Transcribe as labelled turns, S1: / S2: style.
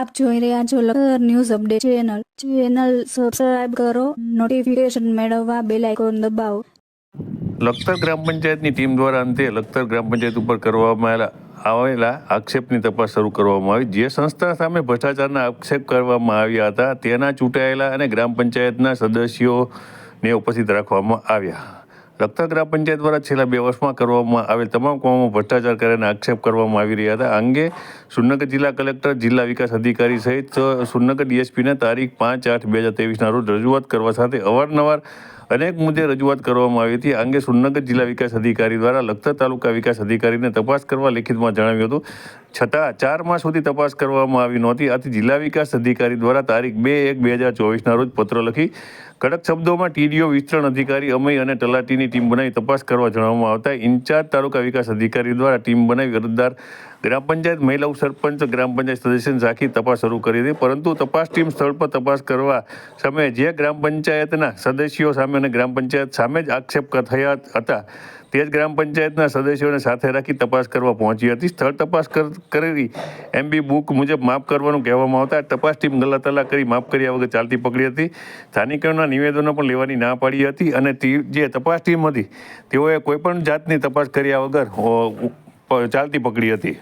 S1: આપ જોઈ રહ્યા છો Lakhtar news update channel subscribe કરો, નોટિફિકેશન મેળવવા બેલ આઇકોન દબાવો.
S2: લખતર ગ્રામ પંચાયતની ટીમ દ્વારા અંતે લખતર ગ્રામ પંચાયત ઉપર કરવામાં આવેલા આક્ષેપની તપાસ શરૂ કરવામાં આવી. જે સંસ્થા સામે ભ્રષ્ટાચારના આક્ષેપ કરવામાં આવ્યા હતા તેના ચૂંટાયેલા અને ગ્રામ પંચાયતના સદસ્યોને ઉપસ્થિત રાખવામાં આવ્યા. લખતર ગ્રામ પંચાયત દ્વારા છેલ્લા 2 વર્ષમાં કરવામાં આવેલ તમામ કામોમાં ભ્રષ્ટાચાર કર્યાના આક્ષેપ કરવામાં આવી રહ્યા હતા. આ અંગે સુરનગર જિલ્લા કલેક્ટર, જિલ્લા વિકાસ અધિકારી સહિત સુરનગર ડીએસપીને તારીખ 5/8/2023ના રોજ રજૂઆત કરવા સાથે અવારનવાર અનેક મુદ્દે રજૂઆત કરવામાં આવી હતી. આ અંગે સુરનગર જિલ્લા વિકાસ અધિકારી દ્વારા લખતર તાલુકા વિકાસ અધિકારીને તપાસ કરવા લેખિતમાં જણાવ્યું હતું. છતાં 4 માસ સુધી તપાસ કરવામાં આવી નહોતી. આથી જિલ્લા વિકાસ અધિકારી દ્વારા તારીખ 2/1/2024ના રોજ પત્ર લખી કડક શબ્દોમાં ટીડીઓ, વિસ્તરણ અધિકારી, અમય અને તલાટીની ટીમ બનાવી તપાસ કરવા જણાવવામાં આવતા ઇન્ચાર્જ તાલુકા વિકાસ અધિકારી દ્વારા ટીમ બનાવી અરજદાર ગ્રામ પંચાયત, મહિલા સરપંચ, ગ્રામ પંચાયત સદસ્યને રાખી તપાસ શરૂ કરી હતી. પરંતુ તપાસ ટીમ સ્થળ પર તપાસ કરવા સમયે જે ગ્રામ પંચાયતના સદસ્યો સામે અને ગ્રામ પંચાયત સામે જ આક્ષેપ થયા હતા તે જ ગ્રામ પંચાયતના સદસ્યોને સાથે રાખી તપાસ કરવા પહોંચી હતી. સ્થળ તપાસ કરી એમબી બુક મુજબ માફ કરવાનું કહેવામાં આવતા તપાસ ટીમ ગલ્લાતલ્લા કરી માફ કર્યા વગર ચાલતી પકડી હતી. સ્થાનિકોના નિવેદનો પણ લેવાની ના પાડી હતી અને જે તપાસ ટીમ હતી તેઓએ કોઈપણ જાતની તપાસ કર્યા વગર ચાલતી પકડી હતી.